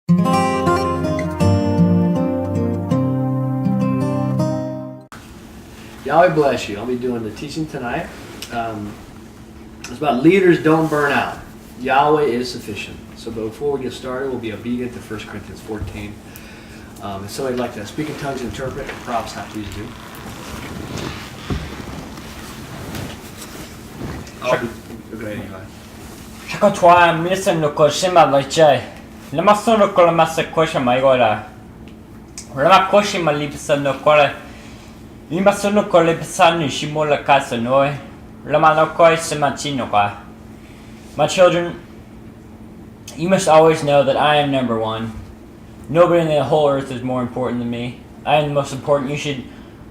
Yahweh bless you. I'll be doing the teaching tonight. It's about leaders don't burn out. Yahweh is sufficient. So before we get started, we'll be obedient to 1 Corinthians 14. If somebody'd like to speak in tongues and interpret, props have to use do. Go ahead, Eli. Shakatwa minister no ko shima laichai. Lama sono ko lama se kosha maigola. Lama koshi malipsa no kola. Lima sono ko le pisanu shimola kasa noi. Lama no koi semachino ka. My children, you must always know that I am number one. Nobody in the whole earth is more important than me. I am the most important. You should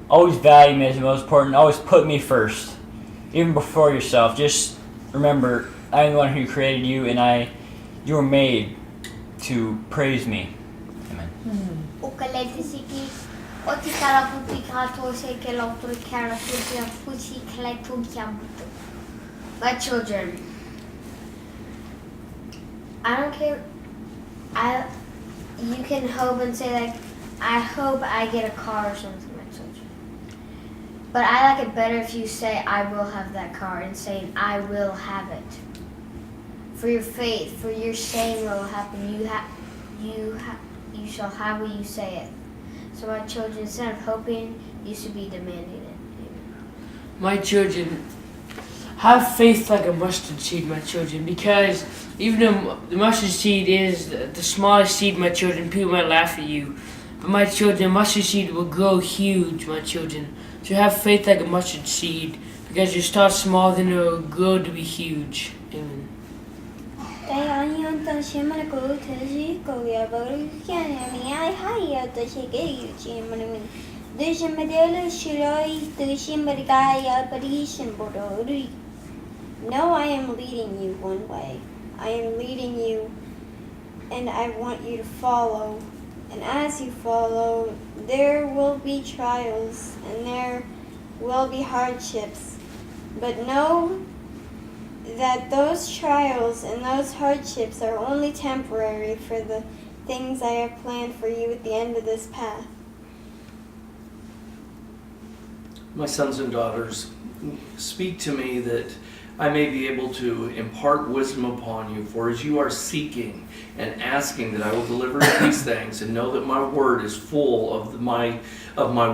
always value me as the most important. Always put me first, even before yourself. Just remember, I am the one who created you, and you were made to praise me. Amen. My children, I don't care. You can hope and say like, I hope I get a car or something, my children. But I like it better if you say, I will have that car, and saying, I will have it. For your faith, for your saying what will happen, you shall have what you say it. So my children, instead of hoping, you should be demanding it. My children, have faith like a mustard seed, my children, because even though the mustard seed is the smallest seed, my children, people might laugh at you. But my children, mustard seed will grow huge, my children. So have faith like a mustard seed, because you start small, then it will grow to be huge. Amen. No, I am leading you one way. I am leading you, and I want you to follow. And as you follow, there will be trials, and there will be hardships. But know that those trials and those hardships are only temporary for the things I have planned for you at the end of this path. My sons and daughters, speak to me that I may be able to impart wisdom upon you, for as you are seeking and asking that I will deliver these things, and know that my word is full of my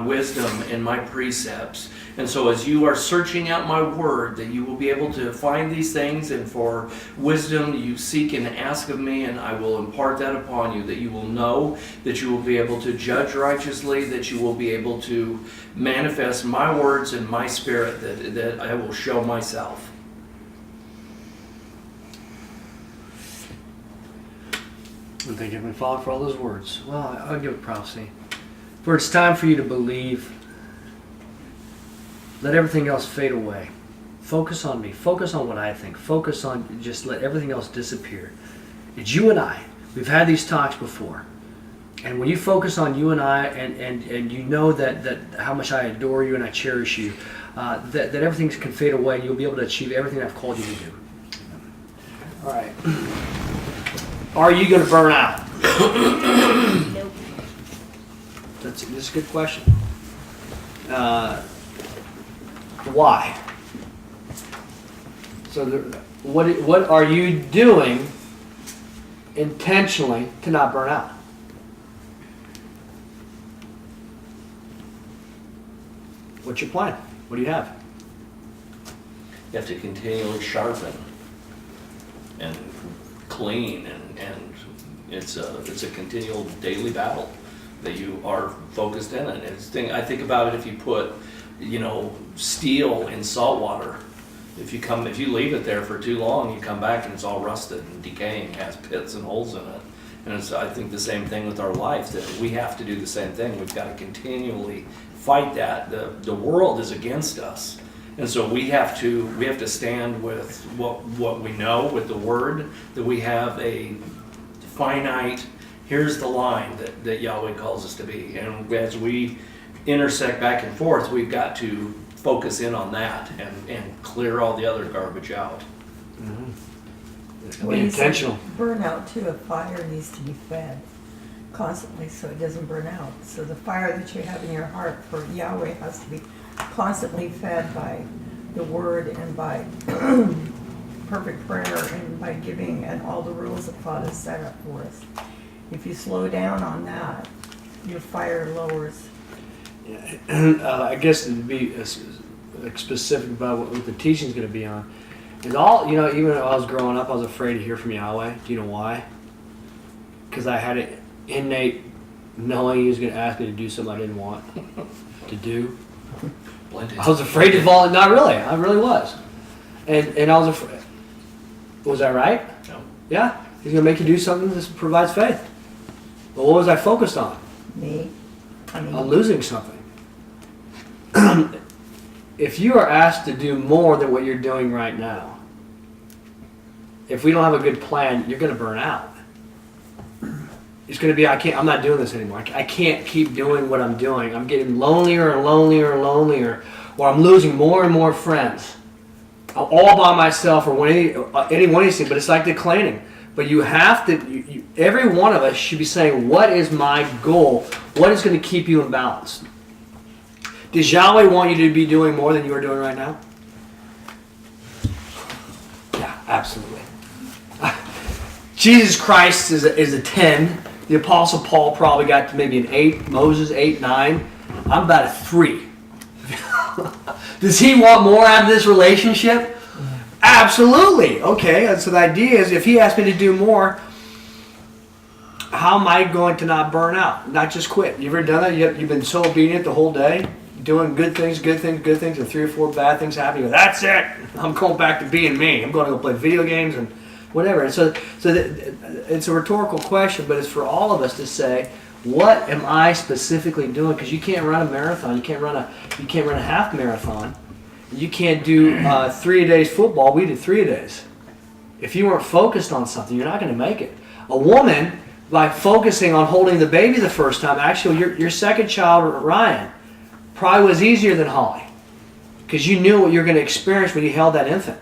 wisdom and my precepts. And so as you are searching out my word, that you will be able to find these things, and for wisdom you seek and ask of me, and I will impart that upon you, that you will know, that you will be able to judge righteously, that you will be able to manifest my words and my spirit, that I will show myself. And thank you, Heavenly Father, for all those words. Well, I'll give a prophecy. For it's time for you to believe. Let everything else fade away. Focus on me. Focus on what I think. Focus on, just let everything else disappear. It's you and I. We've had these talks before. And when you focus on you and I, and you know that how much I adore you and I cherish you, that everything can fade away, and you'll be able to achieve everything I've called you to do. All right. Are you going to burn out? Nope. This is a good question. Why? So, what are you doing intentionally to not burn out? What's your plan? What do you have? You have to continually sharpen and clean, and it's a continual daily battle that you are focused in it. I think about it, if you put steel in salt water, if you leave it there for too long, you come back and it's all rusted and decaying, has pits and holes in it. And I think the same thing with our life, that we have to do the same thing. We've got to continually fight that. The world is against us. And so we have to stand with what we know, with the word, that we have a finite, here's the line that Yahweh calls us to be. And as we intersect back and forth, we've got to focus in on that and clear all the other garbage out. Mm-hmm. Be intentional. Burnout too, a fire needs to be fed constantly so it doesn't burn out. So the fire that you have in your heart for Yahweh has to be constantly fed by the word and by perfect prayer and by giving and all the rules that God has set up for us. If you slow down on that, your fire lowers. I guess to be specific about what the teaching is going to be on is all, even when I was growing up, I was afraid to hear from Yahweh. Do you know why? Because I had an innate knowing He was going to ask me to do something I didn't want to do. I was afraid to volunteer. Not really. I really was. And I was afraid. Was that right? No. Yeah. He's going to make you do something that provides faith. But what was I focused on? On losing something. If you are asked to do more than what you're doing right now, if we don't have a good plan, you're going to burn out. It's going to be, I'm not doing this anymore. I can't keep doing what I'm doing. I'm getting lonelier and lonelier and lonelier, or I'm losing more and more friends. I'm all by myself, or any one of these things, but it's like declining. But you have to, every one of us should be saying, what is my goal? What is going to keep you in balance? Does Yahweh want you to be doing more than you are doing right now? Yeah, absolutely. Jesus Christ is a 10. The Apostle Paul probably got to maybe an 8. Moses, 8, 9. I'm about a 3. Does he want more out of this relationship? Absolutely. Okay, so the idea is if he asked me to do more, how am I going to not burn out? Not just quit. You ever done that? You've been so obedient the whole day, doing good things, and 3 or 4 bad things happen. You go, that's it. I'm going back to being me. I'm going to go play video games and whatever. And so it's a rhetorical question, but it's for all of us to say, what am I specifically doing? Because you can't run a marathon. You can't run a half marathon. You can't do 3 days football. We did 3 days. If you weren't focused on something, you're not going to make it. A woman, by focusing on holding the baby the first time, actually your second child, Ryan, probably was easier than Holly. Because you knew what you were going to experience when you held that infant.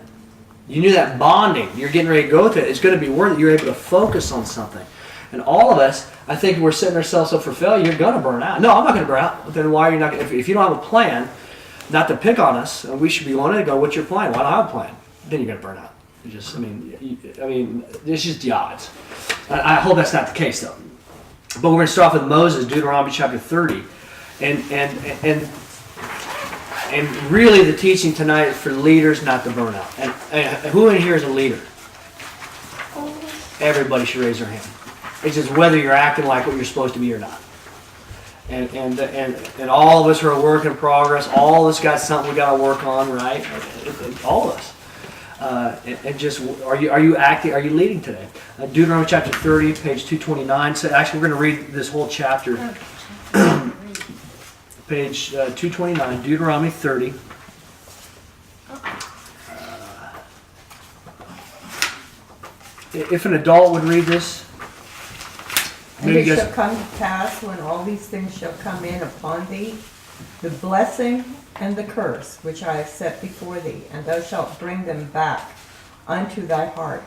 You knew that bonding. You're getting ready to go through it. It's going to be worth it. You're able to focus on something. And all of us, I think we're setting ourselves up for failure. You're going to burn out. No, I'm not going to burn out. Then why are you not going to? If you don't have a plan, not to pick on us, we should be wanting to go, what's your plan? Why don't I have a plan? Then you're going to burn out. It's just the odds. I hope that's not the case, though. But we're going to start off with Moses, Deuteronomy chapter 30. And really the teaching tonight is for leaders not to burn out. And who in here is a leader? Everybody should raise their hand. It's just whether you're acting like what you're supposed to be or not. And all of us are a work in progress. All of us got something we got to work on, right? All of us. And just are you acting? Are you leading today? Deuteronomy chapter 30, page 229. So actually, we're going to read this whole chapter. Page 229, Deuteronomy 30. If an adult would read this. And it shall come to pass when all these things shall come in upon thee, the blessing and the curse which I have set before thee, and thou shalt bring them back unto thy heart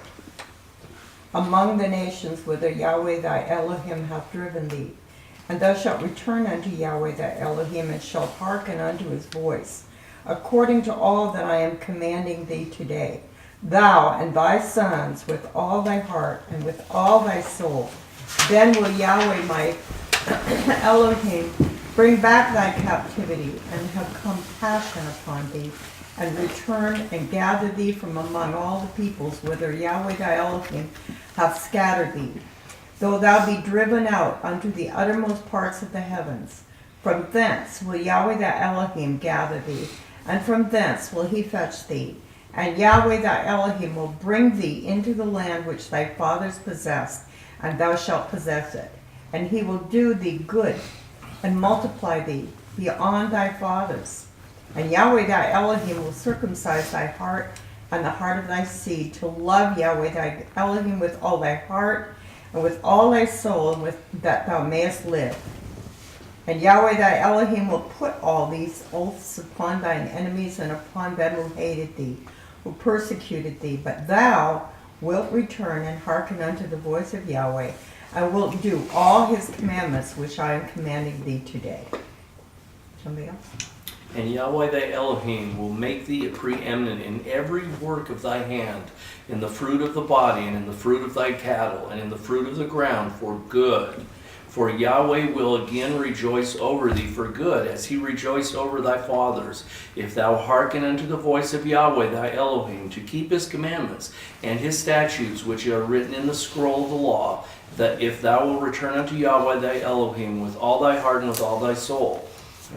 among the nations whither Yahweh thy Elohim hath driven thee. And thou shalt return unto Yahweh thy Elohim, and shalt hearken unto his voice, according to all that I am commanding thee today, thou and thy sons with all thy heart and with all thy soul. Then will Yahweh my Elohim bring back thy captivity, and have compassion upon thee, and return and gather thee from among all the peoples whither Yahweh thy Elohim hath scattered thee. Though thou be driven out unto the uttermost parts of the heavens, from thence will Yahweh thy Elohim gather thee, and from thence will he fetch thee. And Yahweh thy Elohim will bring thee into the land which thy fathers possessed, and thou shalt possess it. And he will do thee good, and multiply thee beyond thy fathers. And Yahweh thy Elohim will circumcise thy heart and the heart of thy seed, to love Yahweh thy Elohim with all thy heart, and with all thy soul, and with that thou mayest live. And Yahweh thy Elohim will put all these oaths upon thine enemies, and upon them who hated thee, who persecuted thee. But thou wilt return and hearken unto the voice of Yahweh, and wilt do all his commandments which I am commanding thee today. Somebody else? And Yahweh thy Elohim will make thee preeminent in every work of thy hand, in the fruit of the body, and in the fruit of thy cattle, and in the fruit of the ground, for good. For Yahweh will again rejoice over thee for good, as he rejoiced over thy fathers, if thou hearken unto the voice of Yahweh thy Elohim, to keep his commandments and his statutes which are written in the scroll of the law, that if thou wilt return unto Yahweh thy Elohim with all thy heart and with all thy soul.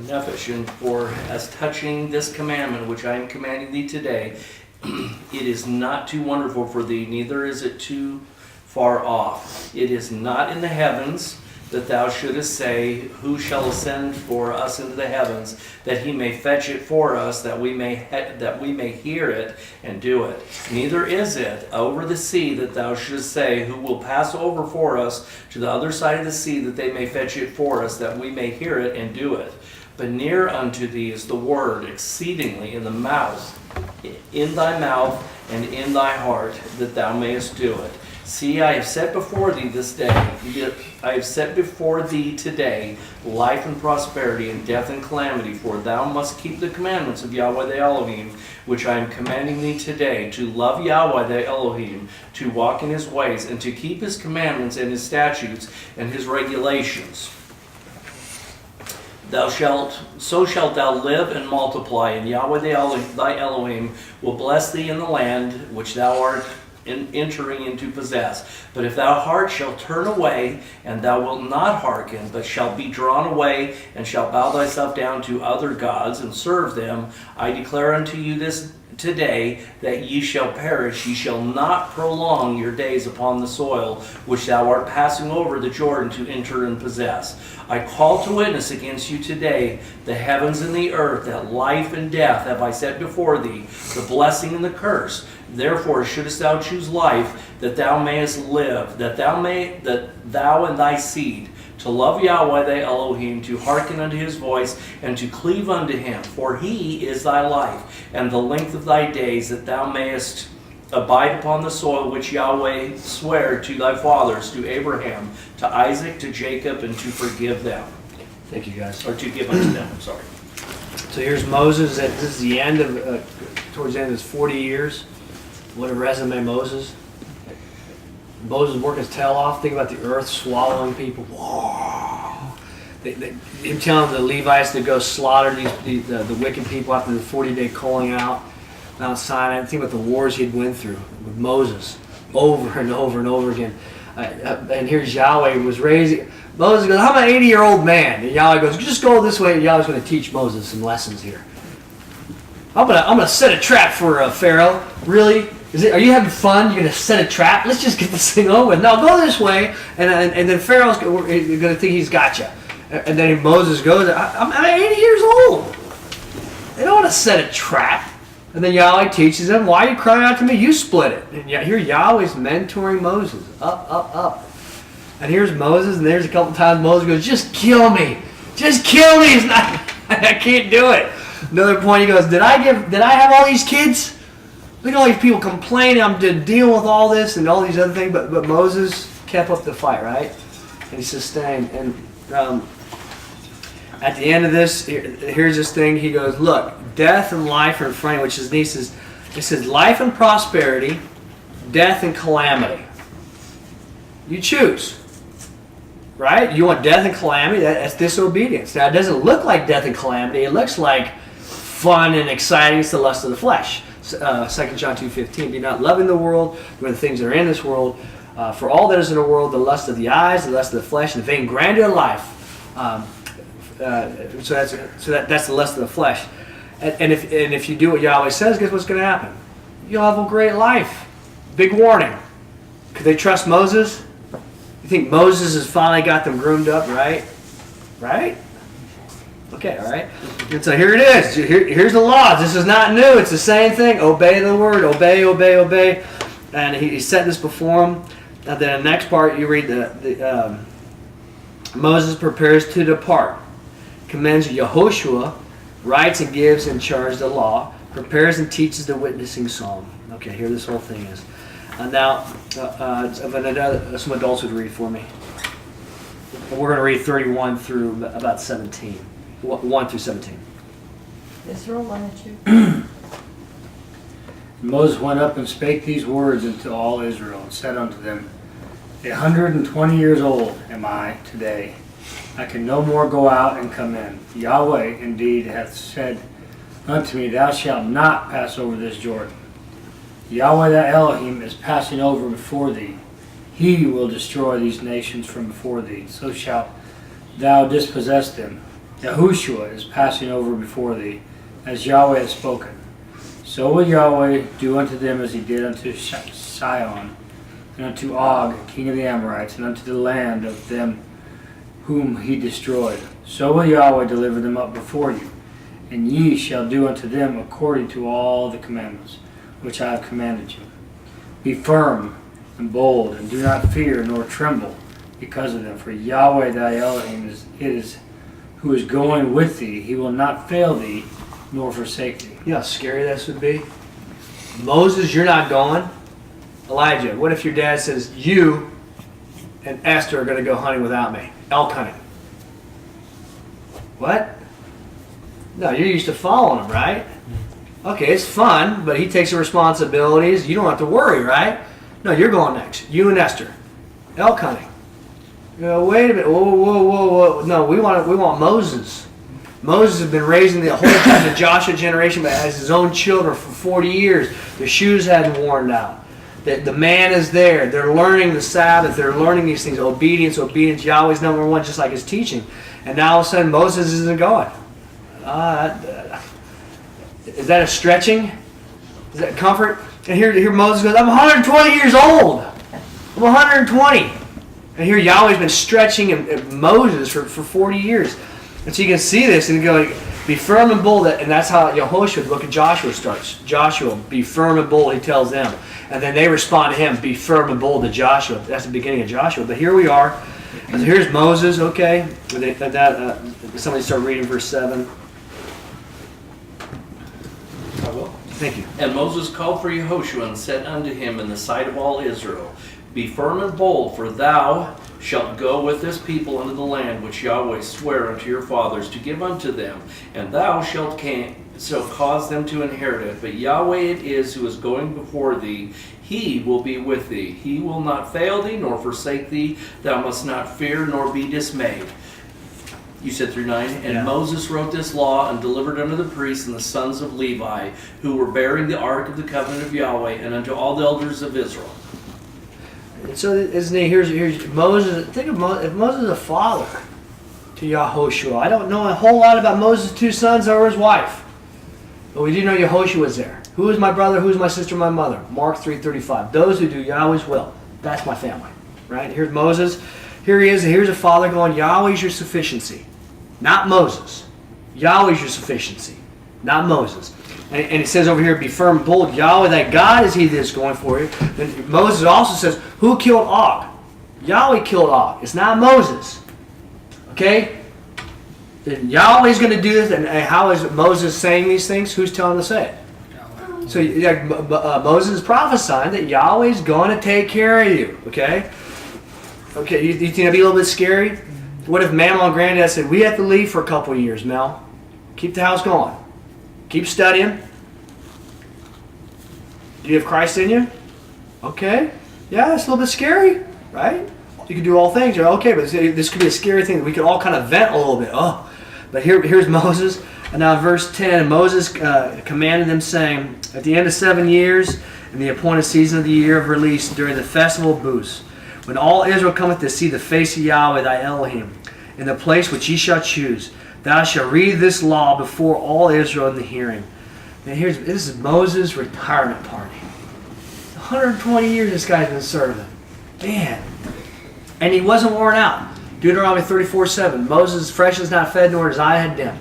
Nephesh, and for as touching this commandment which I am commanding thee today, it is not too wonderful for thee, neither is it too far off. It is not in the heavens, that thou shouldest say, who shall ascend for us into the heavens, that he may fetch it for us, that we may hear it and do it. Neither is it over the sea, that thou shouldest say, who will pass over for us to the other side of the sea, that they may fetch it for us, that we may hear it and do it. But near unto thee is the word exceedingly in the mouth, in thy mouth and in thy heart, that thou mayest do it. See, I have set before thee this day, I have set before thee today life and prosperity and death and calamity, for thou must keep the commandments of Yahweh thy Elohim, which I am commanding thee today, to love Yahweh thy Elohim, to walk in his ways, and to keep his commandments and his statutes and his regulations. So shalt thou live and multiply, and Yahweh thy Elohim will bless thee in the land which thou art entering into possess. But if thou heart shall turn away, and thou wilt not hearken, but shalt be drawn away, and shalt bow thyself down to other gods, and serve them, I declare unto you this today, that ye shall perish. Ye shall not prolong your days upon the soil which thou art passing over the Jordan to enter and possess. I call to witness against you today the heavens and the earth, that life and death have I set before thee, the blessing and the curse. Therefore shouldest thou choose life, that thou mayest live, that thou and thy seed, to love Yahweh thy Elohim, to hearken unto his voice, and to cleave unto him. For he is thy life, and the length of thy days, that thou mayest abide upon the soil which Yahweh sware to thy fathers, to Abraham, to Isaac, to Jacob, and to forgive them. Thank you, guys. Or to give unto them, I'm sorry. So here's Moses. This is the end of, towards the end of his 40 years. What a resume, Moses. Moses working his tail off. Think about the earth swallowing people. Whoa. Him telling the Levites to go slaughter the wicked people after the 40-day calling out Mount Sinai. Think about the wars he'd went through with Moses over and over and over again. And here's Yahweh was raising. Moses goes, I'm an 80-year-old man. And Yahweh goes, just go this way. And Yahweh's going to teach Moses some lessons here. I'm gonna set a trap for Pharaoh. Really? Are you having fun? You're going to set a trap? Let's just get this thing over with. No, go this way. And then Pharaoh's going to think he's got you. And then Moses goes, I'm 80 years old. They don't want to set a trap. And then Yahweh teaches them, why are you crying out to me? You split it. And here Yahweh's mentoring Moses. Up, up, up. And here's Moses, and there's a couple times Moses goes, just kill me. Just kill me. It's not, I can't do it. Another point, he goes, did I have all these kids? Look at all these people complaining. I'm dealing with all this and all these other things. But Moses kept up the fight, right? And he sustained. And at the end of this, here's this thing. He goes, look, death and life are in front of you, which his niece says, it says life and prosperity, death and calamity. You choose. Right? You want death and calamity? That's disobedience. Now, it doesn't look like death and calamity. It looks like fun and exciting. It's the lust of the flesh. 2 John 2:15, be not loving the world, nor the things that are in this world. For all that is in the world, the lust of the eyes, the lust of the flesh, and the vain grandeur of life. So that's the lust of the flesh. And if you do what Yahweh says, guess what's going to happen? You'll have a great life. Big warning. Could they trust Moses? You think Moses has finally got them groomed up, right? Right? Okay, all right. And so here it is. Here's the laws. This is not new. It's the same thing. Obey the word. Obey, obey, obey. And he set this before him. And then the next part, you read Moses prepares to depart. Commends Yehoshua, writes and gives in charge the law, prepares and teaches the witnessing psalm. Okay, here this whole thing is. Now, some adults would read for me. We're going to read 31 through about 17. 1 through 17. Israel, why don't you? Moses went up and spake these words unto all Israel, and said unto them, 120 years old am I today. I can no more go out and come in. Yahweh indeed hath said unto me, Thou shalt not pass over this Jordan. Yahweh thy Elohim is passing over before thee. He will destroy these nations from before thee. So shalt thou dispossess them. Yahushua is passing over before thee, as Yahweh has spoken. So will Yahweh do unto them as he did unto Sihon, and unto Og, king of the Amorites, and unto the land of them whom he destroyed. So will Yahweh deliver them up before you, and ye shall do unto them according to all the commandments which I have commanded you. Be firm and bold, and do not fear nor tremble because of them, for Yahweh thy Elohim is who is going with thee. He will not fail thee nor forsake thee. You know how scary this would be? Moses, you're not going. Elijah, what if your dad says, you and Esther are going to go hunting without me? Elk hunting. What? No, you're used to following him, right? Okay, it's fun, but he takes the responsibilities. You don't have to worry, right? No, you're going next. You and Esther. Elk hunting. You know, wait a minute. Whoa. No, we want Moses. Moses has been raising the whole time the Joshua generation, but as his own children for 40 years. The shoes hadn't worn out. The man is there. They're learning the Sabbath. They're learning these things. Obedience. Yahweh's number one, just like his teaching. And now all of a sudden Moses isn't going. Is that a stretching? Is that comfort? And here Moses goes, I'm 120 years old. I'm 120. And here Yahweh's been stretching Moses for 40 years. And so you can see this and go, be firm and bold. And that's how Yehoshua, look at Joshua starts. Joshua, be firm and bold, he tells them. And then they respond to him, be firm and bold to Joshua. That's the beginning of Joshua. But here we are. And so here's Moses, okay. Somebody start reading verse 7. I will. Thank you. And Moses called for Yehoshua and said unto him in the sight of all Israel, Be firm and bold, for thou shalt go with this people unto the land which Yahweh sware unto your fathers to give unto them, and thou shalt so cause them to inherit it. But Yahweh it is who is going before thee. He will be with thee. He will not fail thee nor forsake thee. Thou must not fear nor be dismayed. You said through 9. And Yeah. Moses wrote this law and delivered unto the priests and the sons of Levi, who were bearing the ark of the covenant of Yahweh, and unto all the elders of Israel. So isn't he, here's Moses. Think of Moses, if Moses is a father to Yehoshua. I don't know a whole lot about Moses' two sons or his wife. But we do know Yehoshua was there. Who is my brother? Who is my sister? My mother. Mark 3:35. Those who do Yahweh's will. That's my family. Right? Here's Moses. Here he is. And here's a father going, Yahweh's your sufficiency. Not Moses. Yahweh's your sufficiency. Not Moses. And it says over here, be firm and bold. Yahweh, thy God is he that is going for you. Then Moses also says, who killed Og? Yahweh killed Og. It's not Moses. Okay? Then Yahweh's going to do this. And how is Moses saying these things? Who's telling him to say it? So Moses is prophesying that Yahweh's going to take care of you. Okay? Okay, you think that'd be a little bit scary? What if Mama and Granddad said, we have to leave for a couple of years, Mel. Keep the house going. Keep studying. Do you have Christ in you? Okay. Yeah, it's a little bit scary, right? You can do all things. You're okay, but this could be a scary thing. We could all kind of vent a little bit. Oh, but here's Moses. And now verse 10, Moses commanded them, saying, at the end of 7 years, in the appointed season of the year of release, during the festival of booths, when all Israel cometh to see the face of Yahweh thy Elohim, in the place which ye shall choose, thou shalt read this law before all Israel in the hearing. And this is Moses' retirement party. 120 years this guy's been serving. Man. And he wasn't worn out. Deuteronomy 34:7. Moses fresh is not fed, nor his eye had dimmed.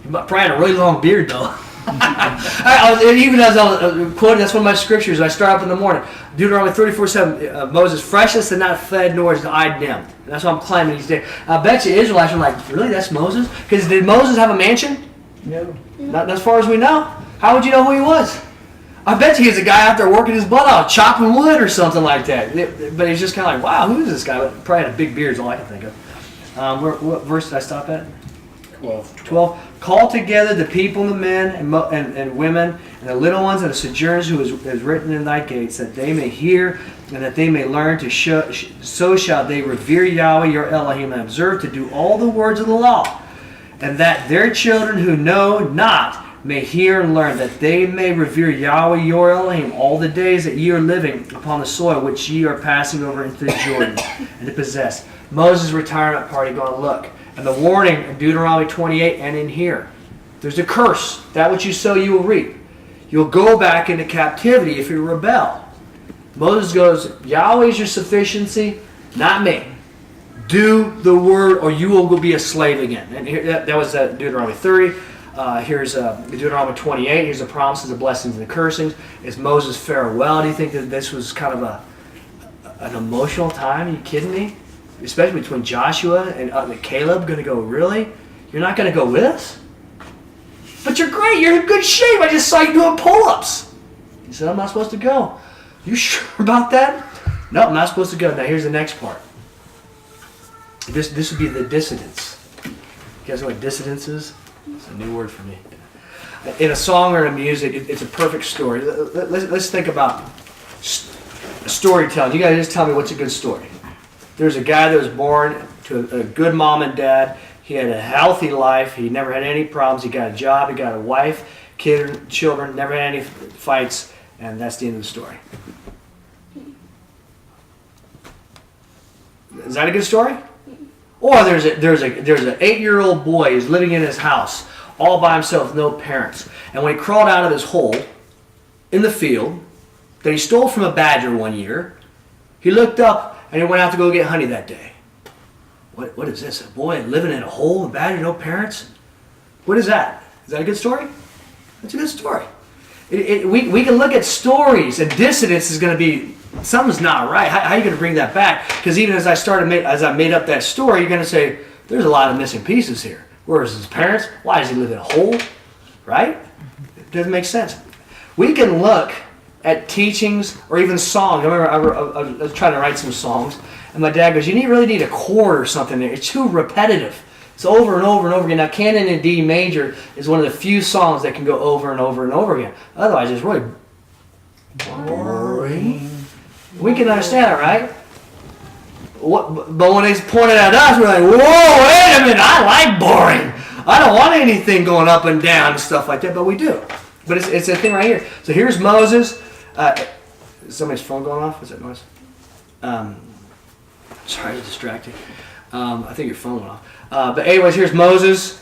He probably had a really long beard though. Even as I was quoting, that's one of my scriptures. I start up in the morning. Deuteronomy 34:7. Moses freshest and not fed, nor his eye dimmed. And that's what I'm claiming these days. I bet you Israelites are like, really? That's Moses? Because did Moses have a mansion? No. Not as far as we know. How would you know who he was? I bet you he's a guy out there working his butt off, chopping wood or something like that. But he's just kind of like, wow, who is this guy? Probably had a big beard is all I can think of. What verse did I stop at? 12. Call together the people and the men and women and the little ones and the sojourners who is written in thy gates, that they may hear and that they may learn to so shall they revere Yahweh your Elohim and observe to do all the words of the law, and that their children who know not may hear and learn, that they may revere Yahweh your Elohim all the days that ye are living upon the soil which ye are passing over into the Jordan and to possess. Moses' retirement party going, look, and the warning in Deuteronomy 28 and in here. There's a curse. That which you sow, you will reap. You'll go back into captivity if you rebel. Moses goes, Yahweh is your sufficiency, not me. Do the word or you will be a slave again. And here, that was Deuteronomy 30. Here's Deuteronomy 28. Here's the promises, the blessings, and the cursings. Is Moses' farewell? Do you think that this was kind of an emotional time? Are you kidding me? Especially between Joshua and Caleb, going to go, really? You're not going to go with us? But you're great. You're in good shape. I just saw you doing pull-ups. He said, I'm not supposed to go. You sure about that? No, I'm not supposed to go. Now here's the next part. This would be the dissidence. You guys know what dissidence is? It's a new word for me. In a song or in music, it's a perfect story. Let's think about storytelling. You guys just tell me what's a good story. There's a guy that was born to a good mom and dad. He had a healthy life. He never had any problems. He got a job. He got a wife, kid, children. Never had any fights, and that's the end of the story. Is that a good story? Or there's an 8-year-old boy who's living in his house all by himself with no parents, and when he crawled out of his hole in the field that he stole from a badger one year, he looked up and he went out to go get honey that day. What is this? A boy living in a hole, a badger, no parents? What is that? Is that a good story? That's a good story. We can look at stories, and dissidence is going to be, something's not right. How are you going to bring that back? Because even as I made up that story, you're going to say, there's a lot of missing pieces here. Where is his parents? Why does he live in a hole? Right? It doesn't make sense. We can look at teachings or even songs. I remember I was trying to write some songs, and my dad goes, you really need a chord or something there. It's too repetitive. It's over and over and over again. Now, Canon in D major is one of the few songs that can go over and over and over again. Otherwise, it's really boring. We can understand it, right? But when they pointed at us, we're like, whoa, wait a minute, I like boring. I don't want anything going up and down and stuff like that, but we do. But it's a thing right here. So here's Moses. Is somebody's phone going off? What's that noise? Sorry, it's distracting. I think your phone went off. But anyways, here's Moses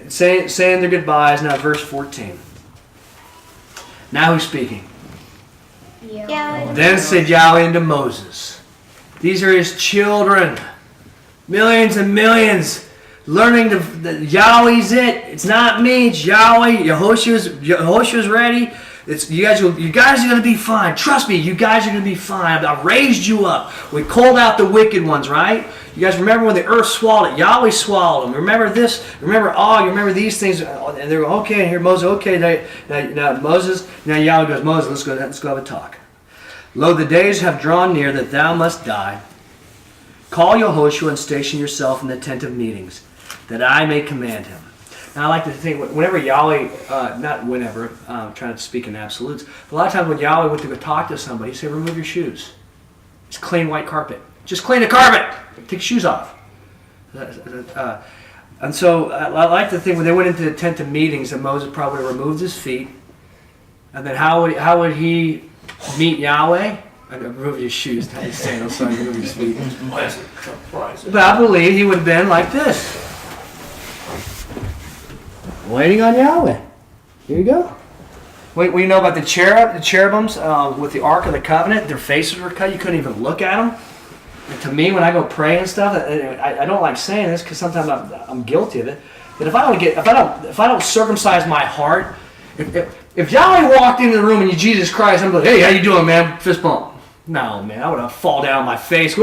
saying their goodbyes. Now verse 14. Now who's speaking? Yeah. Then said Yahweh unto Moses, these are his children, millions and millions, learning that Yahweh's it. It's not me, it's Yahweh. Yehoshua's ready. You guys are going to be fine. Trust me, you guys are going to be fine. I've raised you up. We called out the wicked ones, right? You guys remember when the earth swallowed it? Yahweh swallowed them. Remember this? Remember you remember these things? And they're going, okay, and here Moses, okay, now Moses, now Yahweh goes, Moses, let's go have a talk. Lo, the days have drawn near that thou must die. Call Yehoshua and station yourself in the tent of meetings, that I may command him. Now I like to think, whenever Yahweh, not whenever, I'm trying to speak in absolutes, but a lot of times when Yahweh went to go talk to somebody, he'd say, remove your shoes. It's clean white carpet. Just clean the carpet. Take your shoes off. And so I like to think when they went into the tent of meetings that Moses probably removed his feet. And then how would he meet Yahweh? I removed his shoes, not his sandals, so I removed his feet. But I believe he would have been like this. Waiting on Yahweh. Here you go. We know about the cherubims with the Ark of the Covenant. Their faces were cut. You couldn't even look at them. And to me, when I go pray and stuff, I don't like saying this because sometimes I'm guilty of it. That if I don't circumcise my heart, if Yahweh walked into the room and you Jesus Christ, I'm like, hey, how you doing, man? Fist bump. No, man, I would have fall down on my face.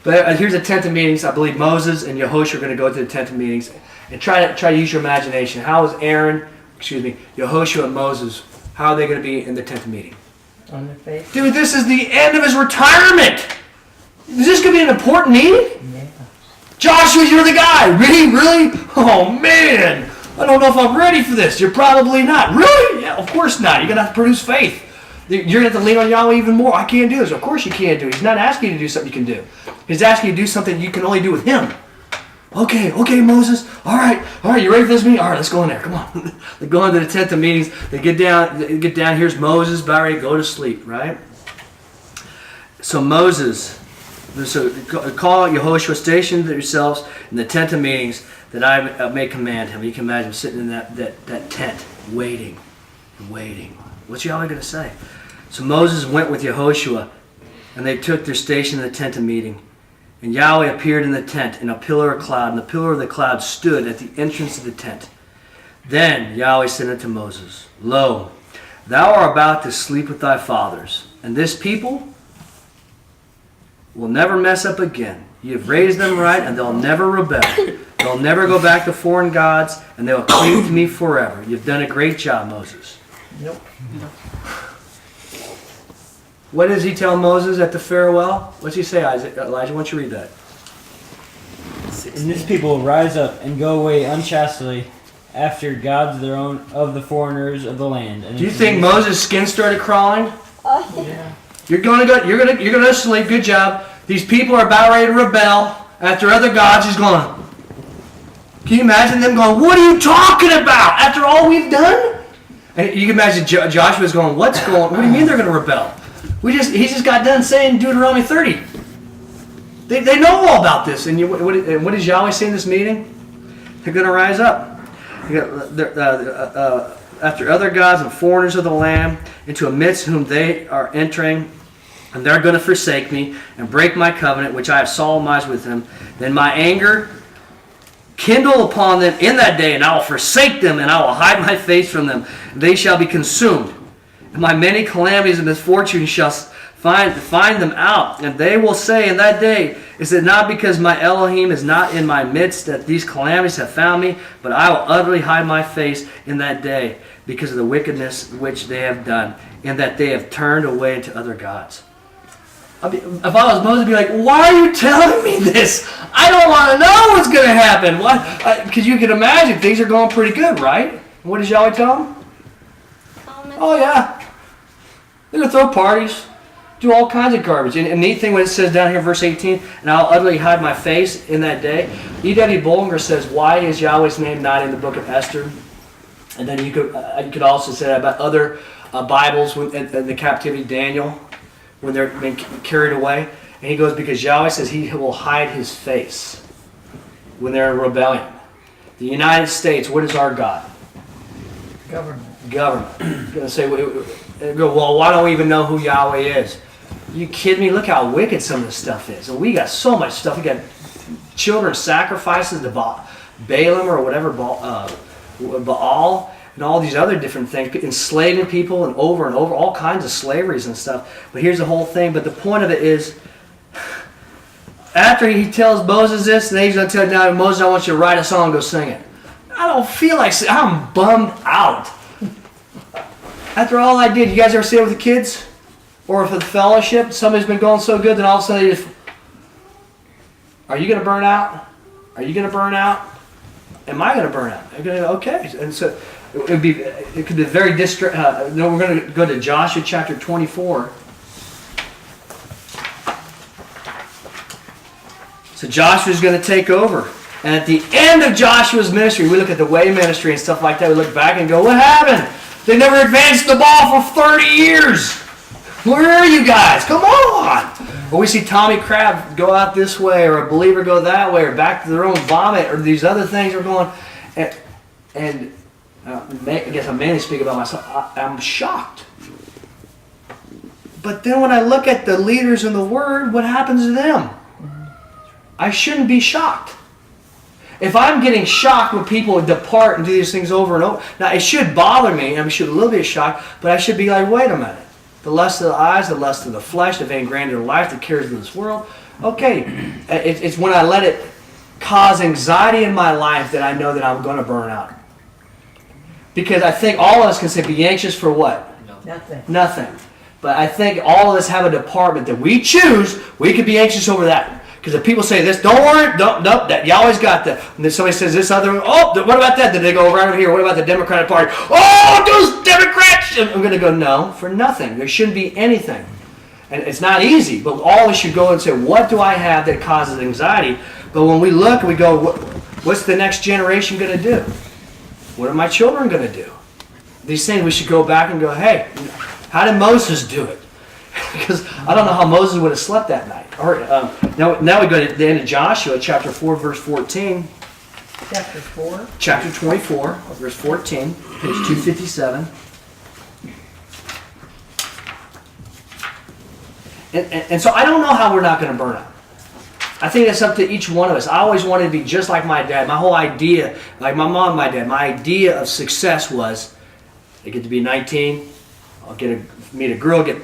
But here's a tent of meetings. I believe Moses and Yehoshua are going to go to the tent of meetings and try to use your imagination. How is Aaron Yehoshua and Moses, how are they going to be in the tent of meeting? On their face. Dude, this is the end of his retirement. Is this going to be an important meeting? Yeah. Joshua, you're the guy. Really? Oh, man. I don't know if I'm ready for this. You're probably not. Really? Yeah, of course not. You're going to have to produce faith. You're going to have to lean on Yahweh even more. I can't do this. Of course you can't do it. He's not asking you to do something you can do. He's asking you to do something you can only do with him. Okay, Moses. All right. You ready for this meeting? All right, let's go in there. Come on. They go into the tent of meetings. They get down. Here's Moses about ready to go to sleep, right? So call out Yehoshua, station yourselves in the tent of meetings that I may command him. You can imagine sitting in that tent, waiting. What's Yahweh going to say? So Moses went with Yehoshua, and they took their station in the tent of meeting. And Yahweh appeared in the tent in a pillar of cloud, and the pillar of the cloud stood at the entrance of the tent. Then Yahweh said unto Moses, Lo, thou art about to sleep with thy fathers, and this people will never mess up again. You have raised them right, and they'll never rebel. They'll never go back to foreign gods, and they'll cleave to me forever. You've done a great job, Moses. Nope. What does he tell Moses at the farewell? What's he say, Elijah? Why don't you read that? And this people will rise up and go away unchastely after gods their own of the foreigners of the land. And Do you think Moses' skin started crawling? Yeah. You're gonna sleep. Good job. These people are about ready to rebel after other gods. He's going. Can you imagine them going? What are you talking about? After all we've done? And you can imagine Joshua's going. What do you mean they're going to rebel? He just got done saying Deuteronomy 30. They know all about this. And what does Yahweh say in this meeting? They're going to rise up. After other gods and foreigners of the land, into amidst whom they are entering, and they're going to forsake me and break my covenant, which I have solemnized with them. Then my anger kindle upon them in that day, and I will forsake them, and I will hide my face from them. They shall be consumed. And my many calamities and misfortunes shall find them out. And they will say in that day, is it not because my Elohim is not in my midst that these calamities have found me? But I will utterly hide my face in that day because of the wickedness which they have done, and that they have turned away into other gods. If I was Moses, I'd be like, why are you telling me this? I don't want to know what's going to happen. Because you can imagine things are going pretty good, right? What does Yahweh tell them? Oh, yeah. They're going to throw parties, do all kinds of garbage. And the neat thing when it says down here, verse 18, and I'll utterly hide my face in that day. E.W. Bollinger says, why is Yahweh's name not in the book of Esther? And then you could also say that about other Bibles in the captivity, Daniel, when they're being carried away. And he goes, because Yahweh says he will hide his face when they're in rebellion. The United States, what is our God? Government. You're going to say, well, why don't we even know who Yahweh is? You kidding me? Look how wicked some of this stuff is. And we got so much stuff. We got children sacrifices to Balaam or whatever, Baal, and all these other different things, enslaving people and over, all kinds of slaveries and stuff. But here's the whole thing. But the point of it is, after he tells Moses this, and then he's going to tell now, Moses, I want you to write a song and go sing it. I don't feel like singing. I'm bummed out. After all I did, you guys ever see it with the kids? Or for the fellowship? Somebody's been going so good, then all of a sudden they just, are you going to burn out? Are you going to burn out? Am I going to burn out? Okay. And so it could be very we're going to go to Joshua chapter 24. So Joshua's going to take over. And at the end of Joshua's ministry, we look at the way ministry and stuff like that. We look back and go, what happened? They never advanced the ball for 30 years. Where are you guys? Come on. Or we see Tommy Crabb go out this way, or a believer go that way, or back to their own vomit, or these other things are going. And I guess I'm mainly speaking about myself. I'm shocked. But then when I look at the leaders in the Word, what happens to them? I shouldn't be shocked. If I'm getting shocked when people depart and do these things over and over, now it should bother me, and I should a little bit shocked, but I should be like, wait a minute. The lust of the eyes, the lust of the flesh, the vain grandeur of life, the cares of this world. Okay, it's when I let it cause anxiety in my life that I know that I'm going to burn out. Because I think all of us can say, be anxious for what? Nothing. Nothing. But I think all of us have a department that we choose. We could be anxious over that. Because if people say this, don't worry, nope, that Yahweh's got that. And then somebody says this other, what about that? Then they go right over here. What about the Democratic Party? Oh, those Democrats! I'm going to go, no, for nothing. There shouldn't be anything. And it's not easy, but all of us should go and say, what do I have that causes anxiety? But when we look, we go, what's the next generation going to do? What are my children going to do? These things, we should go back and go, hey, how did Moses do it? Because I don't know how Moses would have slept that night. Now we go to the end of Joshua, chapter 4, verse 14. Chapter 4. Chapter 24, verse 14, page 257. And so I don't know how we're not going to burn out. I think that's up to each one of us. I always wanted to be just like my dad. My whole idea, like my mom and my dad, my idea of success was, I get to be 19, I'll meet a girl, get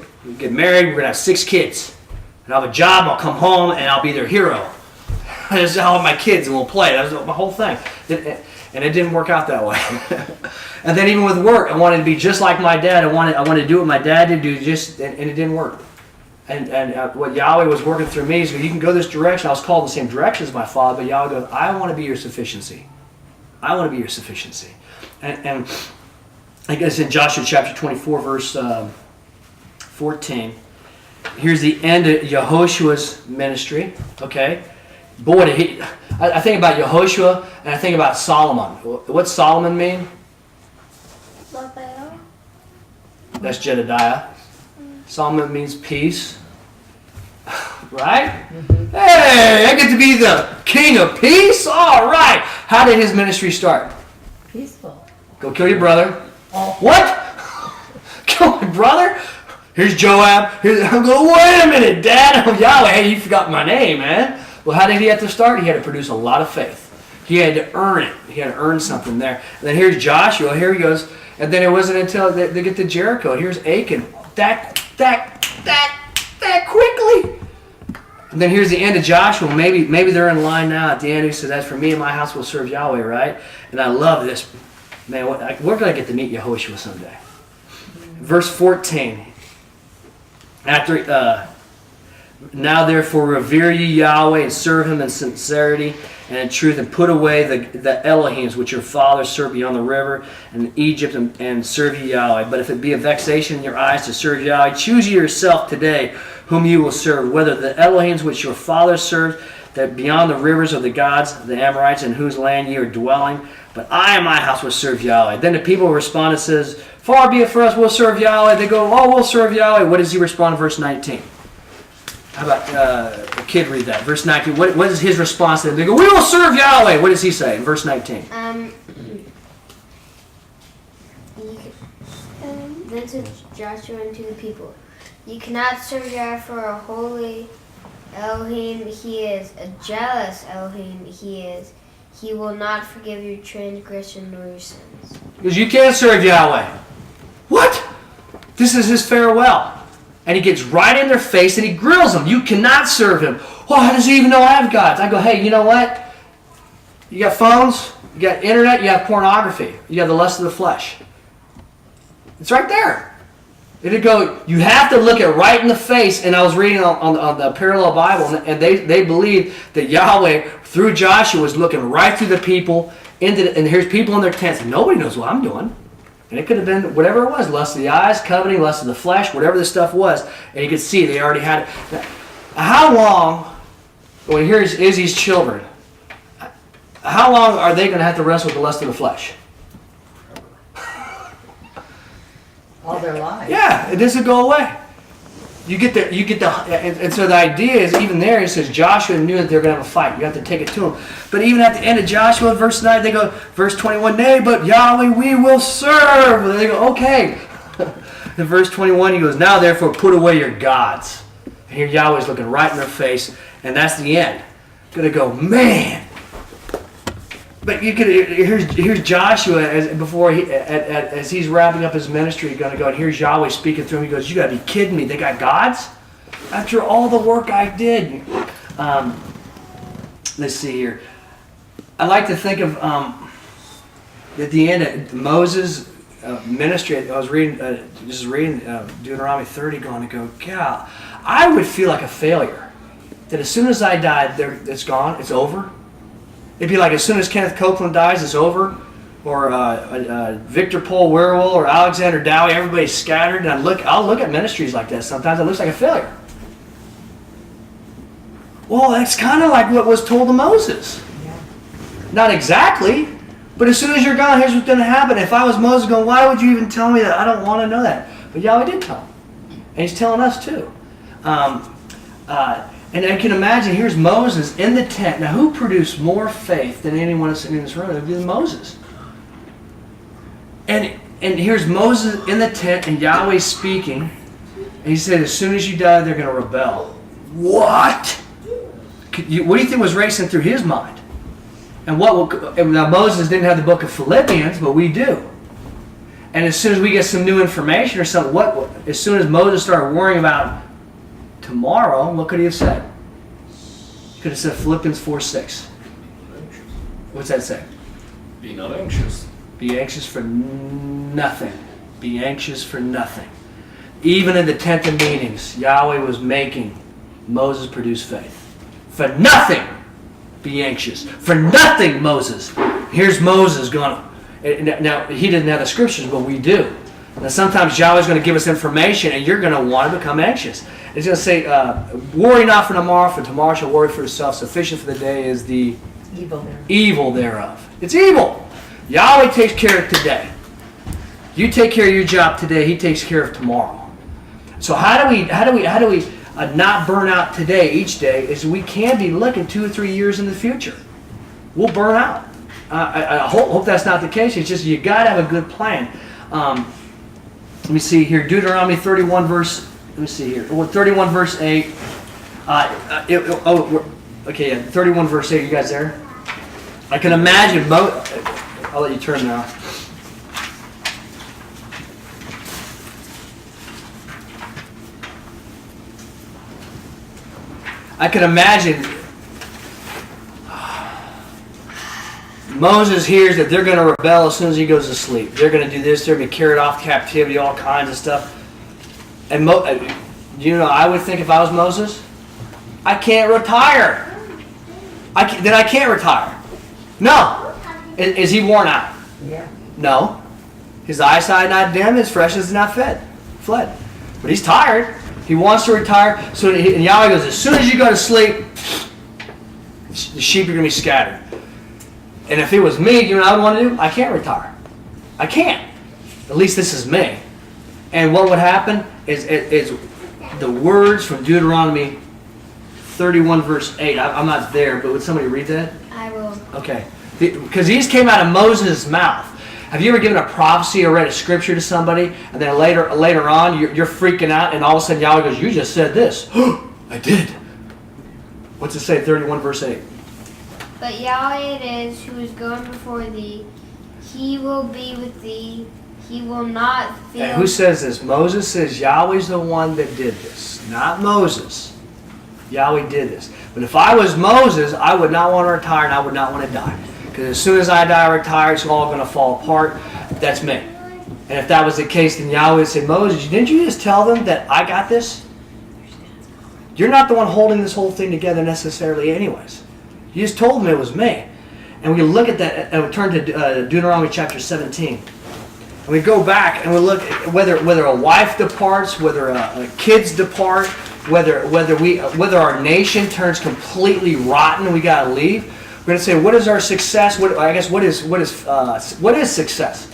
married, we're going to have 6 kids. And I'll have a job, I'll come home, and I'll be their hero. This is how my kids, and we'll play. That was my whole thing. And it didn't work out that way. And then even with work, I wanted to be just like my dad. I wanted to do what my dad did, and it didn't work. And what Yahweh was working through me is, you can go this direction. I was called in the same direction as my father, but Yahweh goes, I want to be your sufficiency. I want to be your sufficiency. And I guess in Joshua chapter 24, verse 14, here's the end of Yehoshua's ministry. Okay? Boy, I think about Yehoshua and I think about Solomon. What's Solomon mean? That's Jedediah. Solomon means peace. Right? Mm-hmm. Hey, I get to be the king of peace? All right. How did his ministry start? Peaceful. Go kill your brother. Oh. What? Kill my brother? Here's Joab. I'm going, wait a minute, Dad. Oh, Yahweh, hey, you forgot my name, man. Well, how did he have to start? He had to produce a lot of faith. He had to earn it. He had to earn something there. And then here's Joshua. Here he goes. And then it wasn't until they get to Jericho. And here's Achan. That quickly. And then here's the end of Joshua. Maybe they're in line now at the end. He says, as for me and my house will serve Yahweh, right? And I love this. Man, we're going to get to meet Yehoshua someday. Verse 14. Now therefore revere ye Yahweh and serve him in sincerity and in truth, and put away the Elohims which your fathers served beyond the river and Egypt, and serve ye Yahweh. But if it be a vexation in your eyes to serve Yahweh, choose ye yourself today whom you will serve, whether the Elohims which your fathers served, that beyond the rivers of the gods, the Amorites, in whose land ye are dwelling. But I and my house will serve Yahweh. Then the people respond and says, far be it for us, we'll serve Yahweh. They go, oh, we'll serve Yahweh. What does he respond in verse 19? How about a kid read that? Verse 19. What is his response to them? They go, we will serve Yahweh. What does he say in verse 19? Then said Joshua unto the people, you cannot serve Yahweh, for a holy Elohim he is, a jealous Elohim he is. He will not forgive your transgression nor your sins. Because you can't serve Yahweh. What? This is his farewell. And he gets right in their face and he grills them. You cannot serve him. Well, how does he even know I have gods? I go, hey, you know what? You got phones, you got internet, you have pornography, you have the lust of the flesh. It's right there. It'd go, you have to look it right in the face. And I was reading on the parallel Bible, and they believe that Yahweh, through Joshua, was looking right through the people, and here's people in their tents. Nobody knows what I'm doing. And it could have been whatever it was, lust of the eyes, coveting, lust of the flesh, whatever this stuff was. And you could see they already had it. Now, how long, when here's Izzy's children, how long are they going to have to wrestle with the lust of the flesh? All their lives. Yeah, it doesn't go away. And so the idea is, even there, it says Joshua knew that they were going to have a fight. You have to take it to him. But even at the end of Joshua, verse 9, they go, verse 21, nay, but Yahweh we will serve. And they go, okay. In verse 21, he goes, now therefore put away your gods. And here Yahweh's looking right in their face, and that's the end. Going to go, man. But here's Joshua as he's wrapping up his ministry, going to go, and here's Yahweh speaking through him. He goes, you got to be kidding me. They got gods? After all the work I did. Let's see here. I like to think of At the end, Moses' ministry, I was reading, Deuteronomy 30, going to go, God, I would feel like a failure. That as soon as I died, it's gone, it's over. It'd be like as soon as Kenneth Copeland dies, it's over. Or Victor Paul Werwell or Alexander Dowie, everybody's scattered. And I'll look at ministries like that. Sometimes it looks like a failure. Well, that's kind of like what was told to Moses. Yeah. Not exactly, but as soon as you're gone, here's what's going to happen. If I was Moses going, why would you even tell me that? I don't want to know that. But Yahweh did tell him. And he's telling us too. And I can imagine, here's Moses in the tent. Now, who produced more faith than anyone sitting in this room? It would be Moses. And here's Moses in the tent, and Yahweh speaking. And he said, as soon as you die, they're going to rebel. What? What do you think was racing through his mind? And now Moses didn't have the book of Philippians, but we do. And as soon as we get some new information or something, as soon as Moses started worrying about tomorrow, what could he have said? He could have said Philippians 4:6. What's that say? Be not anxious. Be anxious for nothing. Be anxious for nothing. Even in the tent of meetings, Yahweh was making Moses produce faith. For nothing, be anxious. For nothing, Moses. Here's Moses going. Now, he didn't have the scriptures, but we do. Now, sometimes Yahweh's going to give us information, and you're going to want to become anxious. He's going to say, worry not for tomorrow shall worry for itself. Sufficient for the day is the evil thereof. It's evil. Yahweh takes care of today. You take care of your job today, he takes care of tomorrow. So how do we not burn out today, each day, is we can be looking 2 or 3 years in the future. We'll burn out. I hope that's not the case. It's just you got to have a good plan. Let me see here. Deuteronomy 31 verse, let me see here. 31 verse 8. 31 verse 8. You guys there? I can imagine, I'll let you turn now. I can imagine Moses hears that they're going to rebel as soon as he goes to sleep. They're going to do this. They're going to be carried off captivity, all kinds of stuff. And I would think if I was Moses, I can't retire. I can't retire. No. Is he worn out? Yeah. No. His eyesight not dim, his freshness is not fled. But he's tired. He wants to retire. So and Yahweh goes, as soon as you go to sleep, the sheep are going to be scattered. And if it was me, you know what I would want to do? I can't retire. I can't. At least this is me. And what would happen is the words from Deuteronomy 31 verse 8. I'm not there, but would somebody read that? I will. Okay. Because these came out of Moses' mouth. Have you ever given a prophecy or read a scripture to somebody, and then later on you're freaking out, and all of a sudden Yahweh goes, you just said this. I did. What's it say, 31 verse 8? But Yahweh it is who is going before thee. He will be with thee. He will not feel... And who says this? Moses says Yahweh's the one that did this, not Moses. Yahweh did this. But if I was Moses, I would not want to retire and I would not want to die. Because as soon as I die or retire, it's all going to fall apart. That's me. And if that was the case, then Yahweh would say, Moses, didn't you just tell them that I got this? You're not the one holding this whole thing together necessarily anyways. You just told them it was me. And we look at that, and we turn to Deuteronomy chapter 17. And we go back and we look at whether a wife departs, whether kids depart, whether our nation turns completely rotten and we got to leave. We're going to say, what is our success? What is success?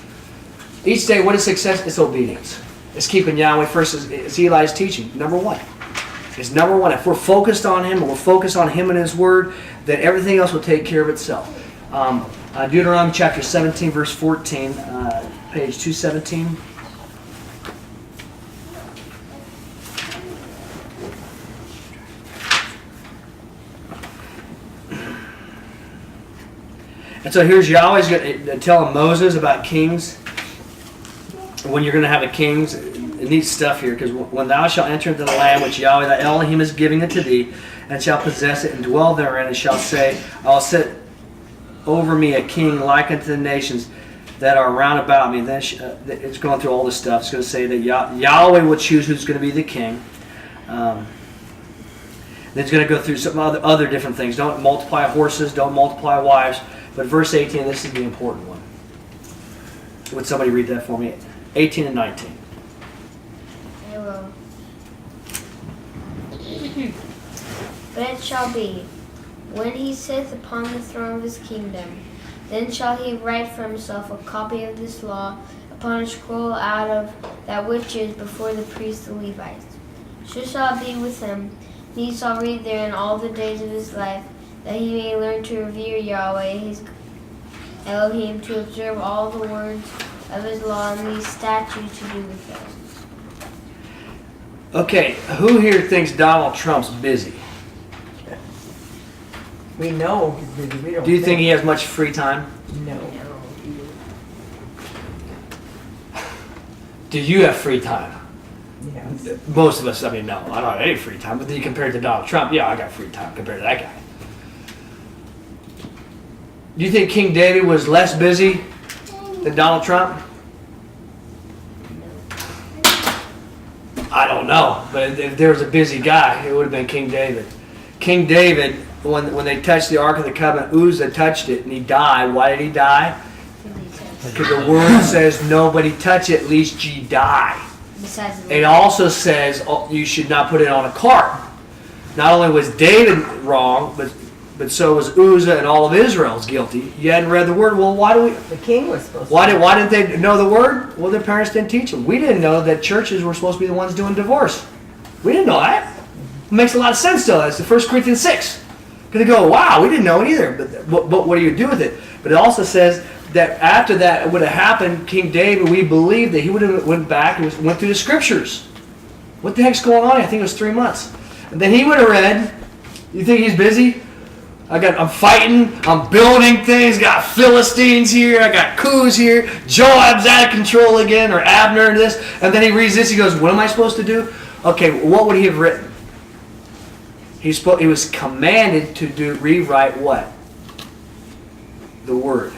Each day, what is success? It's obedience. It's keeping Yahweh first. It's Eli's teaching. Number one. It's number one. If we're focused on Him and we're focused on Him and His Word, then everything else will take care of itself. Deuteronomy chapter 17, verse 14, page 217. And so here's Yahweh's going to tell Moses about kings. When you're going to have a kings, neat stuff here, because when thou shalt enter into the land which Yahweh thy Elohim is giving unto thee, and shalt possess it and dwell therein, and shalt say, I will set over me a king like unto the nations. that are round about me. Then it's going through all this stuff. It's going to say that Yahweh will choose who's going to be the king. Then it's going to go through some other different things. Don't multiply horses. Don't multiply wives. But verse 18, this is the important one. Would somebody read that for me? 18 and 19. I will. But it shall be, when he sitteth upon the throne of his kingdom, then shall he write for himself a copy of this law upon a scroll out of that which is before the priests the Levites. So shall it be with him, and he shall read therein all the days of his life, that he may learn to revere Yahweh his Elohim, to observe all the words of his law and these statutes to do with them. Okay, who here thinks Donald Trump's busy? We know he's busy. We don't Do you think he has much free time? No. Do you have free time? Yes. Most of us, I mean, no, I don't have any free time. But then you compare it to Donald Trump, yeah, I got free time compared to that guy. Do you think King David was less busy than Donald Trump? I don't know, but if there was a busy guy, it would have been King David. King David, when they touched the Ark of the Covenant, Uzzah touched it and he died. Why did he die? Because the word says, nobody touch it, lest ye die. It also says you should not put it on a cart. Not only was David wrong, but so was Uzzah, and all of Israel's guilty. You hadn't read the word. Well, why do we? The king was supposed to. Why didn't they know the word? Well, their parents didn't teach them. We didn't know that churches were supposed to be the ones doing divorce. We didn't know that. It makes a lot of sense though. That's the 1 Corinthians 6. Because they go, wow, we didn't know it either. But what do you do with it? But it also says that after that would have happened, King David, we believe that he would have went back and went through the scriptures. What the heck's going on? I think it was 3 months. And then he would have read. You think he's busy? I'm fighting, I'm building things, got Philistines here, I got coups here, Joab's out of control again, or Abner and this, and then he reads this, he goes, what am I supposed to do? Okay, what would he have written? He was commanded to rewrite what? The word.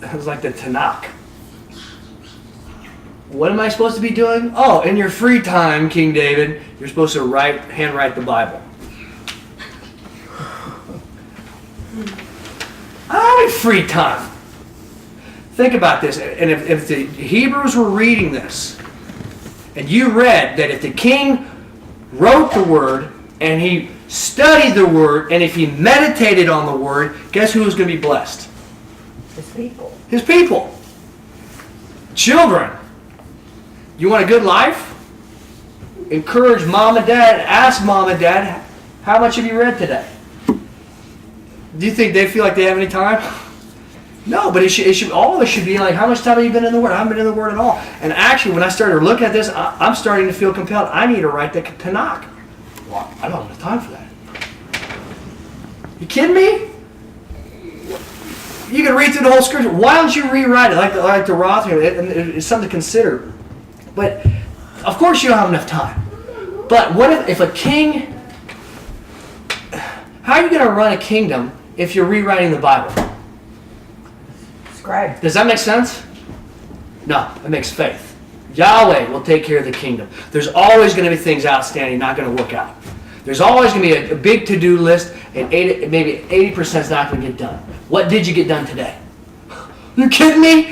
It was like the Tanakh. What am I supposed to be doing? Oh, in your free time, King David, you're supposed to handwrite the Bible. I don't have free time. Think about this. And if the Hebrews were reading this, and you read that if the king wrote the word, and he studied the word, and if he meditated on the word, guess who was going to be blessed? His people. His people. Children. You want a good life? Encourage mom and dad. Ask mom and dad, how much have you read today? Do you think they feel like they have any time? No, but it should. All of us should be like, how much time have you been in the Word? I haven't been in the Word at all. And actually, when I started looking at this, I'm starting to feel compelled. I need to write the Tanakh. Well, I don't have time for that. You kidding me? You can read through the whole scripture. Why don't you rewrite it like the Roth? It's something to consider. But of course, you don't have enough time. But what if a king? How are you going to run a kingdom if you're rewriting the Bible? Scribe. Does that make sense? No, it makes faith. Yahweh will take care of the kingdom. There's always going to be things outstanding, not going to work out. There's always going to be a big to-do list, and maybe 80% is not going to get done. What did you get done today? You kidding me?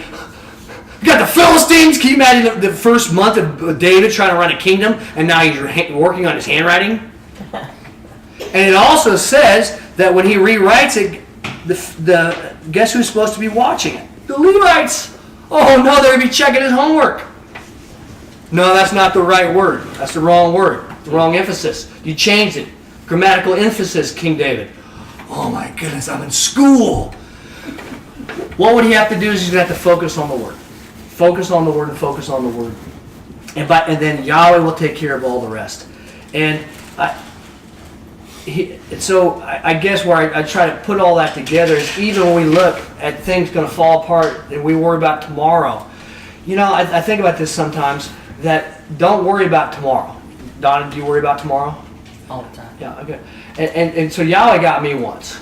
You got the Philistines. Can you imagine the first month of David trying to run a kingdom, and now he's working on his handwriting? And it also says that when he rewrites it, the guess who's supposed to be watching it? The Levites. Oh no, they're going to be checking his homework. No, that's not the right word. That's the wrong word. The wrong emphasis. You changed it. Grammatical emphasis, King David. Oh my goodness, I'm in school. What would he have to do is he's going to have to focus on the word. Focus on the word and focus on the word. And then Yahweh will take care of all the rest. And so I guess where I try to put all that together is even when we look at things going to fall apart and we worry about tomorrow. You know, I think about this sometimes, that don't worry about tomorrow. Donna, do you worry about tomorrow? All the time. Yeah, okay. And so Yahweh got me once.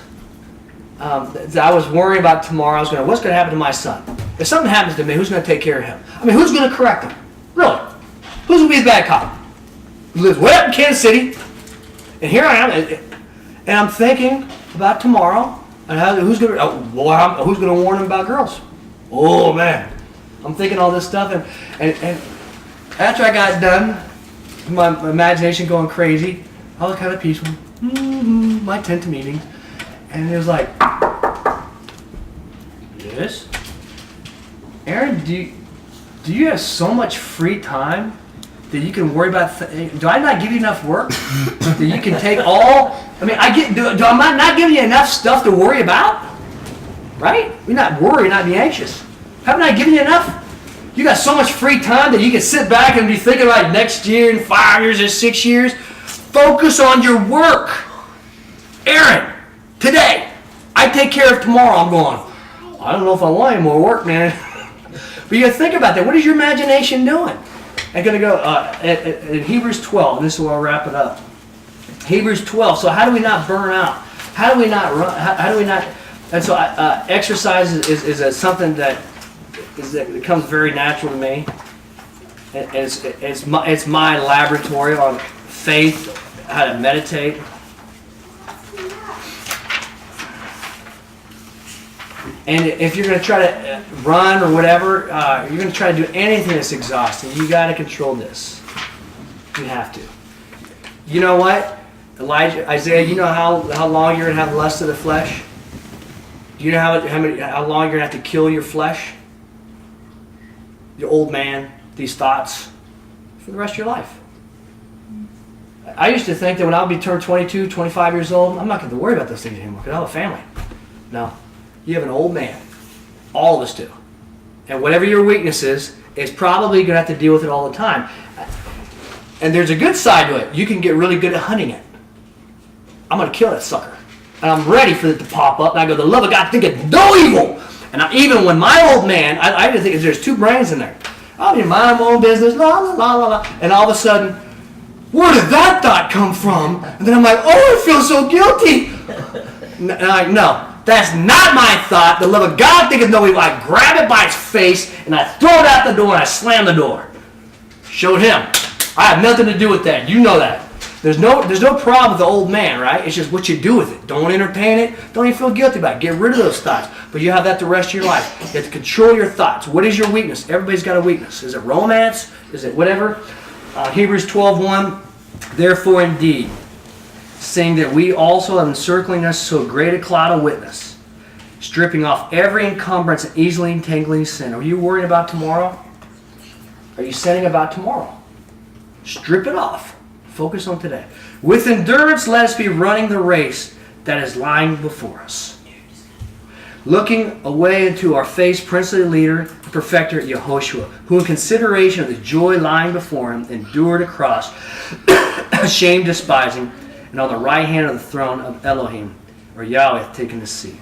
I was worrying about tomorrow. I was going, what's going to happen to my son? If something happens to me, who's going to take care of him? I mean, who's going to correct him? Really? Who's going to be the bad cop? He lives way up in Kansas City, and here I am, and I'm thinking about tomorrow, and who's going to warn him about girls? Oh, man. I'm thinking all this stuff, and after I got done, my imagination going crazy, I was kind of peaceful. My tent meeting, and it was like, yes? Aaron, do you have so much free time that you can worry about? Do I not give you enough work that you can take all? I mean, do I not giving you enough stuff to worry about? Right? You're not worried, not be anxious. Haven't I given you enough? You got so much free time that you can sit back and be thinking about next year and 5 years or 6 years. Focus on your work. Aaron, today, I take care of tomorrow. I'm going, I don't know if I want any more work, man. But you got to think about that. What is your imagination doing? I'm going to go in Hebrews 12, and this is where I'll wrap it up. Hebrews 12. So how do we not burn out? How do we not run? How do we not? And so exercise is something that becomes very natural to me. It's my laboratory on faith, how to meditate. And if you're going to try to run or whatever, you're going to try to do anything that's exhausting, you got to control this. You have to. You know what? Isaiah, you know how long you're going to have lust of the flesh? Do you know how long you're going to have to kill your flesh? Your old man, these thoughts, for the rest of your life. I used to think that when I'll be turned 22, 25 years old, I'm not going to worry about those things anymore because I have a family. No. You have an old man. All of us do. And whatever your weakness is probably going to have to deal with it all the time. And there's a good side to it. You can get really good at hunting it. I'm going to kill that sucker. And I'm ready for it to pop up. And I go, the love of God thinketh no evil. And even when my old man, I didn't think there's two brains in there. I'll be minding my own business, la la la la la. And all of a sudden, where did that thought come from? And then I'm like, oh, I feel so guilty. And I'm like, no. That's not my thought. The love of God thinketh no evil. I grab it by its face and I throw it out the door and I slam the door. Showed him. I have nothing to do with that. You know that. There's no problem with the old man, right? It's just what you do with it. Don't entertain it. Don't even feel guilty about it. Get rid of those thoughts. But you have that the rest of your life. You have to control your thoughts. What is your weakness? Everybody's got a weakness. Is it romance? Is it whatever? Hebrews 12:1. Therefore, indeed, saying that we also have encircling us so great a cloud of witness, stripping off every encumbrance and easily entangling sin. Are you worried about tomorrow? Are you sinning about tomorrow? Strip it off. Focus on today. With endurance, let us be running the race that is lying before us. Looking away into our face, princely leader, perfecter Yehoshua, who in consideration of the joy lying before him endured a cross, shame despising, and on the right hand of the throne of Elohim, or Yahweh, taken the seat.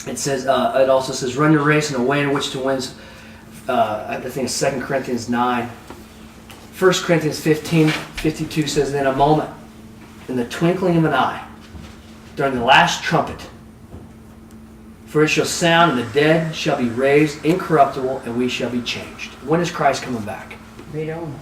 It says. It also says, run your race in a way in which to win. I think it's 2 Corinthians 9. 1 Corinthians 15:52 says, in a moment, in the twinkling of an eye, during the last trumpet, for it shall sound, and the dead shall be raised incorruptible, and we shall be changed. When is Christ coming back? We don't know.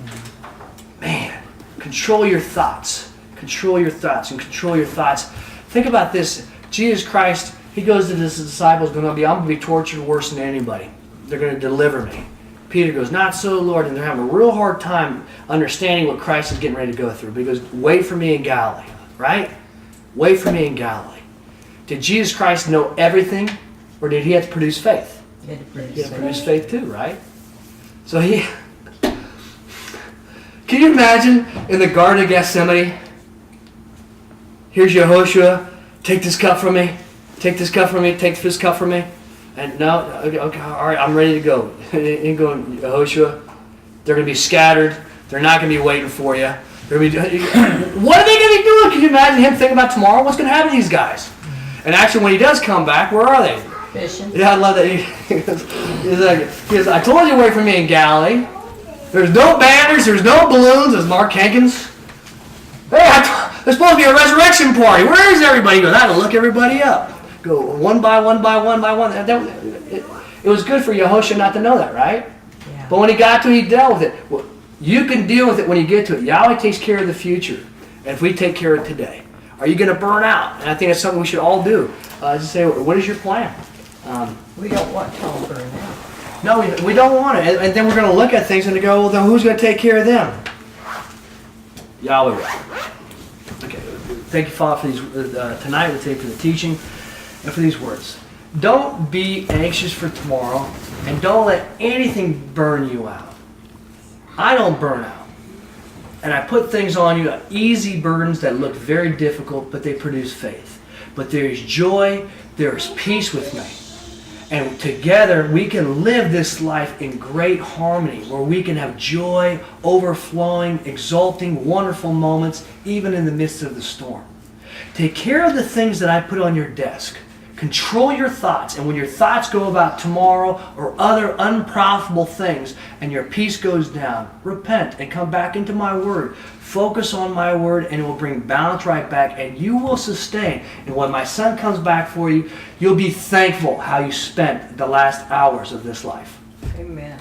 Man, control your thoughts. Control your thoughts and control your thoughts. Think about this. Jesus Christ, he goes to his disciples, I'm going to be tortured worse than anybody. They're going to deliver me. Peter goes, not so, Lord. And they're having a real hard time understanding what Christ is getting ready to go through. But he goes, wait for me in Galilee. Right? Wait for me in Galilee. Did Jesus Christ know everything? Or did he have to produce faith? He had to produce faith too, right? So he... Can you imagine in the Garden of Gethsemane? Here's Yehoshua. Take this cup from me. Take this cup from me. Take this cup from me. And no, okay, all right, I'm ready to go. Ain't going, Yehoshua. They're going to be scattered. They're not going to be waiting for you. They're going to be. What are they going to be doing? Can you imagine him thinking about tomorrow? What's going to happen to these guys? And actually, when he does come back, where are they? Fishing. Yeah, I love that. He goes, I told you to wait for me in Galilee. There's no banners. There's no balloons. There's Mark Hankins. Hey, there's supposed to be a resurrection party. Where is everybody? He goes, I had to look everybody up. go one by one by one by one. It was good for Yehoshua not to know that, right? Yeah. But when he got to it, he dealt with it. Well, you can deal with it when you get to it. Yahweh takes care of the future. And if we take care of it today, are you going to burn out? And I think that's something we should all do. Just say, what is your plan? We don't want to all burn out. No, we don't want it. And then we're going to look at things and go, well, then who's going to take care of them? Yahweh will. Okay. Thank you, Father, for these tonight. We thank you for the teaching and for these words. Don't be anxious for tomorrow, and don't let anything burn you out. I don't burn out. And I put things on you, easy burdens that look very difficult, but they produce faith. But there is joy, there is peace with me. And together we can live this life in great harmony, where we can have joy, overflowing, exulting, wonderful moments, even in the midst of the storm. Take care of the things that I put on your desk. Control your thoughts, and when your thoughts go about tomorrow or other unprofitable things and your peace goes down, repent and come back into my word. Focus on my word, and it will bring balance right back, and you will sustain. And when my son comes back for you, you'll be thankful how you spent the last hours of this life. Amen.